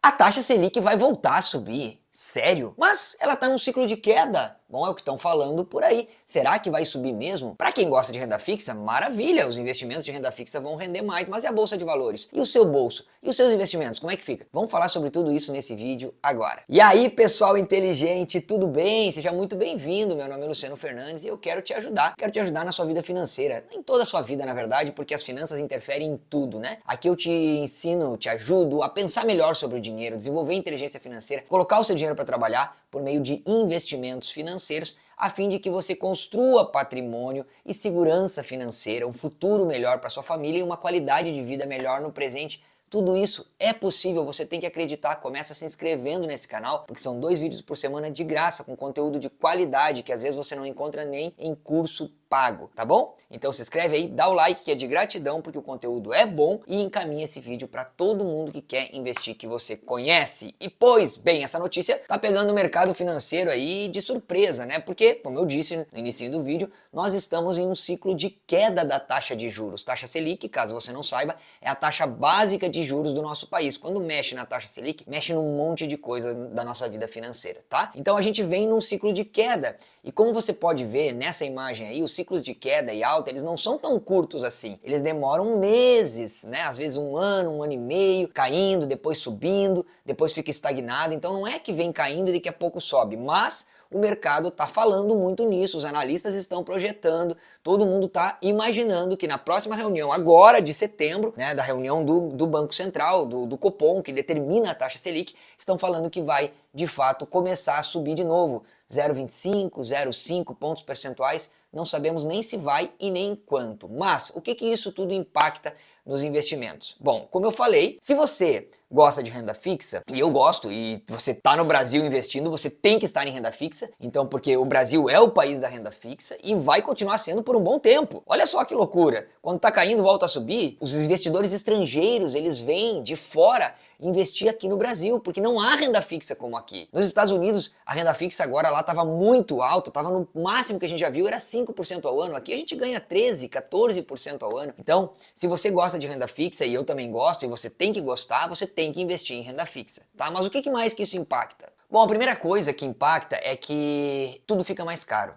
A taxa Selic vai voltar a subir. Sério? Mas ela está num ciclo de queda. Bom, é o que estão falando por aí. Será que vai subir mesmo? Para quem gosta de renda fixa, maravilha, os investimentos de renda fixa vão render mais, mas e a bolsa de valores? E o seu bolso? E os seus investimentos? Como é que fica? Vamos falar sobre tudo isso nesse vídeo agora. E aí, pessoal inteligente, tudo bem? Seja muito bem-vindo. Meu nome é Luciano Fernandes e eu quero te ajudar. Quero te ajudar na sua vida financeira. Em toda a sua vida, na verdade, porque as finanças interferem em tudo, né? Aqui eu te ensino, te ajudo a pensar melhor sobre o dinheiro, desenvolver inteligência financeira, colocar o seu dinheiro para trabalhar por meio de investimentos financeiros, a fim de que você construa patrimônio e segurança financeira, um futuro melhor para sua família e uma qualidade de vida melhor no presente. Tudo isso é possível, você tem que acreditar. Começa se inscrevendo nesse canal, porque são 2 vídeos por semana de graça, com conteúdo de qualidade que às vezes você não encontra nem em curso pago, tá bom? Então se inscreve aí, dá o like que é de gratidão, porque o conteúdo é bom, e encaminha esse vídeo para todo mundo que quer investir, que você conhece. E pois bem, essa notícia tá pegando o mercado financeiro aí de surpresa, né? Porque, como eu disse no início do vídeo, nós estamos em um ciclo de queda da taxa de juros. Taxa Selic, caso você não saiba, é a taxa básica de juros do nosso país. Quando mexe na taxa Selic, mexe num monte de coisa da nossa vida financeira, tá? Então a gente vem num ciclo de queda. E como você pode ver nessa imagem aí, os ciclos de queda e alta, eles não são tão curtos assim. Eles demoram meses, né? Às vezes um ano e meio, caindo, depois subindo, depois fica estagnado. Então não é que vem caindo e daqui a pouco sobe, mas o mercado está falando muito nisso, os analistas estão projetando, todo mundo está imaginando que na próxima reunião, agora de setembro, né, da reunião do Banco Central, do Copom, que determina a taxa Selic, estão falando que vai, de fato, começar a subir de novo, 0,25, 0,5 pontos percentuais, não sabemos nem se vai e nem quanto. Mas o que isso tudo impacta nos investimentos? Bom, como eu falei, se você gosta de renda fixa, e eu gosto, e você está no Brasil investindo, você tem que estar em renda fixa, então porque o Brasil é o país da renda fixa e vai continuar sendo por um bom tempo. Olha só que loucura, quando está caindo volta a subir, os investidores estrangeiros, eles vêm de fora investir aqui no Brasil, porque não há renda fixa como aqui. Nos Estados Unidos, a renda fixa agora lá estava muito alta, estava no máximo que a gente já viu, era 5% ao ano, aqui a gente ganha 13, 14% ao ano. Então, se você gosta de renda fixa, e eu também gosto, e você tem que gostar, você tem que investir em renda fixa, tá? Mas o que mais que isso impacta? Bom, a primeira coisa que impacta é que tudo fica mais caro.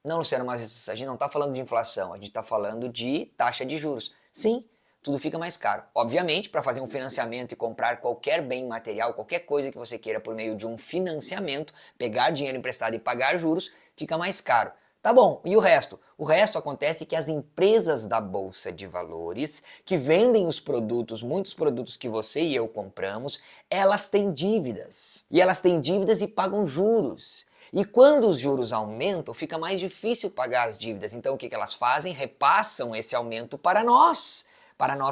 Não, Luciano, mas a gente não está falando de inflação, a gente está falando de taxa de juros. Sim, tudo fica mais caro. Obviamente, para fazer um financiamento e comprar qualquer bem material, qualquer coisa que você queira por meio de um financiamento, pegar dinheiro emprestado e pagar juros, fica mais caro. Tá bom, e o resto? O resto acontece que as empresas da Bolsa de Valores, que vendem os produtos, muitos produtos que você e eu compramos, elas têm dívidas. E elas têm dívidas e pagam juros. E quando os juros aumentam, fica mais difícil pagar as dívidas. Então o que elas fazem? Repassam esse aumento para nós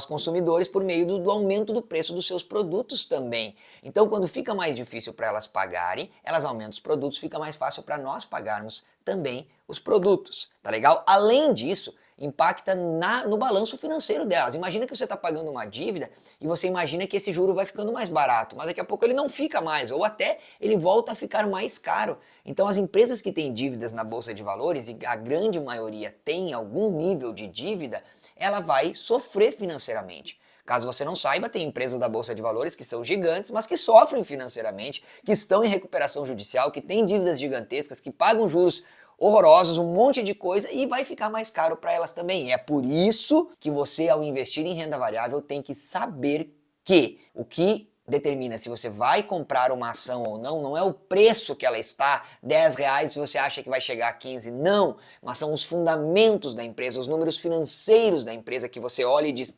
consumidores, por meio do aumento do preço dos seus produtos também. Então, quando fica mais difícil para elas pagarem, elas aumentam os produtos, fica mais fácil para nós pagarmos também os produtos, tá legal? Além disso, impacta no balanço financeiro delas. Imagina que você está pagando uma dívida e você imagina que esse juro vai ficando mais barato, mas daqui a pouco ele não fica mais, ou até ele volta a ficar mais caro. Então as empresas que têm dívidas na Bolsa de Valores, e a grande maioria tem algum nível de dívida, ela vai sofrer financeiramente. Caso você não saiba, tem empresas da Bolsa de Valores que são gigantes, mas que sofrem financeiramente, que estão em recuperação judicial, que têm dívidas gigantescas, que pagam juros horrorosos, um monte de coisa, e vai ficar mais caro para elas também. E é por isso que você, ao investir em renda variável, tem que saber que o que determina se você vai comprar uma ação ou não é o preço que ela está, R$10 se você acha que vai chegar a 15, não, mas são os fundamentos da empresa, os números financeiros da empresa que você olha e diz,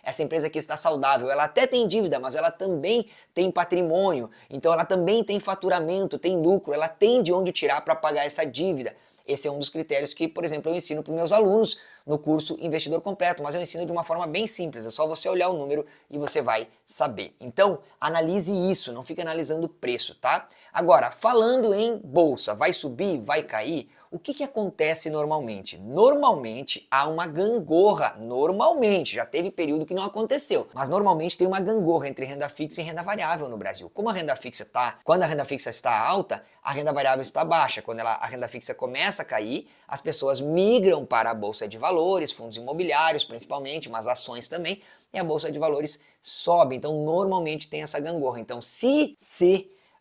essa empresa aqui está saudável, ela até tem dívida, mas ela também tem patrimônio, então ela também tem faturamento, tem lucro, ela tem de onde tirar para pagar essa dívida. Esse é um dos critérios que, por exemplo, eu ensino para os meus alunos no curso Investidor Completo, mas eu ensino de uma forma bem simples, é só você olhar o número e você vai saber. Então, analise isso, não fique analisando o preço, tá? Agora, falando em bolsa, vai subir, vai cair? O que acontece normalmente? Normalmente há uma gangorra, normalmente, já teve período que não aconteceu, mas normalmente tem uma gangorra entre renda fixa e renda variável no Brasil. Como a renda fixa quando a renda fixa está alta, a renda variável está baixa. Quando a renda fixa começa a cair, as pessoas migram para a Bolsa de Valores, fundos imobiliários principalmente, mas ações também, e a bolsa de valores sobe. Então normalmente tem essa gangorra. Então se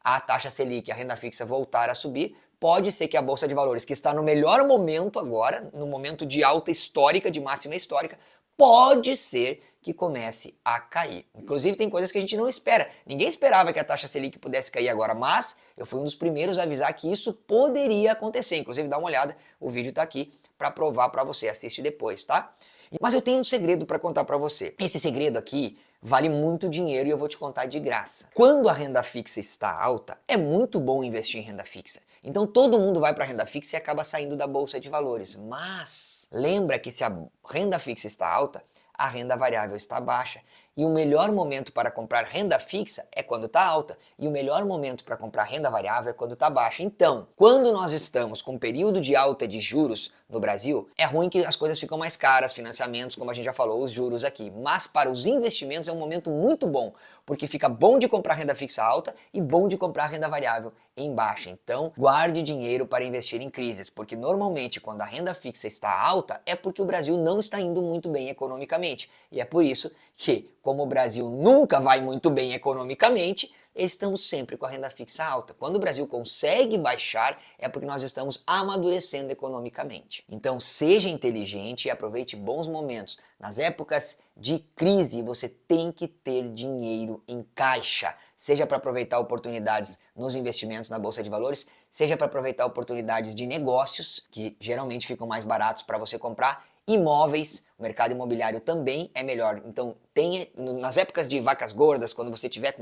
a taxa Selic, a renda fixa voltar a subir, pode ser que a bolsa de valores, que está no melhor momento agora, no momento de alta histórica, de máxima histórica, pode ser que comece a cair. Inclusive tem coisas que a gente não espera. Ninguém esperava que a taxa Selic pudesse cair agora, mas eu fui um dos primeiros a avisar que isso poderia acontecer. Inclusive dá uma olhada, o vídeo está aqui para provar para você, assiste depois, tá? Mas eu tenho um segredo para contar para você. Esse segredo aqui vale muito dinheiro e eu vou te contar de graça. Quando a renda fixa está alta, é muito bom investir em renda fixa. Então todo mundo vai para a renda fixa e acaba saindo da bolsa de valores. Mas lembra que se a renda fixa está alta, a renda variável está baixa. E o melhor momento para comprar renda fixa é quando está alta. E o melhor momento para comprar renda variável é quando está baixa. Então, quando nós estamos com um período de alta de juros no Brasil, é ruim que as coisas ficam mais caras, financiamentos, como a gente já falou, os juros aqui. Mas para os investimentos é um momento muito bom, porque fica bom de comprar renda fixa alta e bom de comprar renda variável em baixa. Então, guarde dinheiro para investir em crises, porque normalmente quando a renda fixa está alta é porque o Brasil não está indo muito bem economicamente. E é por isso que, como o Brasil nunca vai muito bem economicamente, estamos sempre com a renda fixa alta. Quando o Brasil consegue baixar, é porque nós estamos amadurecendo economicamente. Então seja inteligente e aproveite bons momentos. Nas épocas de crise, você tem que ter dinheiro em caixa. Seja para aproveitar oportunidades nos investimentos na Bolsa de Valores, seja para aproveitar oportunidades de negócios, que geralmente ficam mais baratos para você comprar, imóveis, o mercado imobiliário também é melhor. Então tenha, nas épocas de vacas gordas, quando você estiver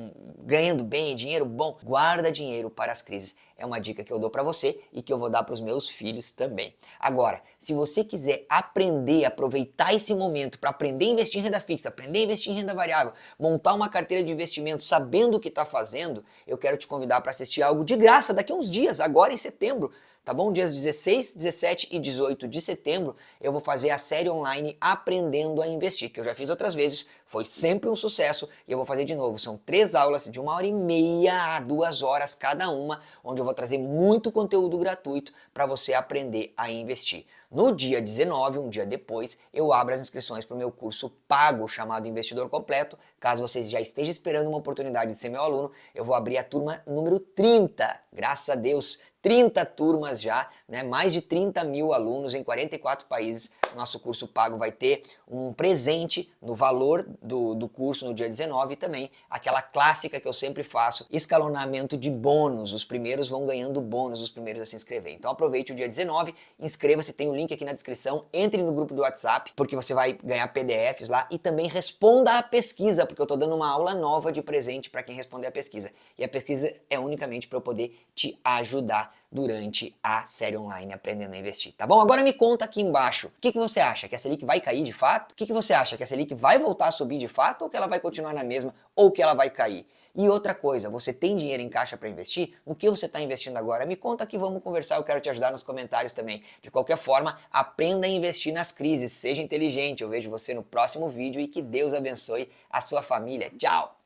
ganhando bem, dinheiro bom, guarda dinheiro para as crises. É uma dica que eu dou para você e que eu vou dar para os meus filhos também. Agora, se você quiser aprender, aproveitar esse momento para aprender a investir em renda fixa, aprender a investir em renda variável, montar uma carteira de investimento sabendo o que está fazendo, eu quero te convidar para assistir algo de graça daqui a uns dias, agora em setembro. Tá bom? Dias 16, 17 e 18 de setembro eu vou fazer a série online Aprendendo a Investir, que eu já fiz outras vezes, foi sempre um sucesso e eu vou fazer de novo. São 3 aulas de 1h30 a 2 horas cada uma, onde eu vou trazer muito conteúdo gratuito para você aprender a investir. No dia 19, um dia depois, eu abro as inscrições para o meu curso pago chamado Investidor Completo. Caso vocês já estejam esperando uma oportunidade de ser meu aluno, eu vou abrir a turma número 30. Graças a Deus, 30 turmas já, né? Mais de 30 mil alunos em 44 países. Nosso curso pago vai ter um presente no valor do curso no dia 19 e também aquela clássica que eu sempre faço, escalonamento de bônus. Os primeiros vão ganhando bônus, os primeiros a se inscrever. Então aproveite o dia 19, inscreva-se, tem o link aqui na descrição, entre no grupo do WhatsApp, porque você vai ganhar PDFs lá e também responda a pesquisa, porque eu tô dando uma aula nova de presente para quem responder a pesquisa. E a pesquisa é unicamente para eu poder te ajudar durante a série online Aprendendo a Investir, tá bom? Agora me conta aqui embaixo, o que você acha? Que a Selic vai cair de fato? O que você acha? Que a Selic vai voltar a subir de fato ou que ela vai continuar na mesma ou que ela vai cair? E outra coisa, você tem dinheiro em caixa para investir? No que você está investindo agora? Me conta aqui, vamos conversar, eu quero te ajudar nos comentários também. De qualquer forma, aprenda a investir nas crises, seja inteligente. Eu vejo você no próximo vídeo e que Deus abençoe a sua família. Tchau!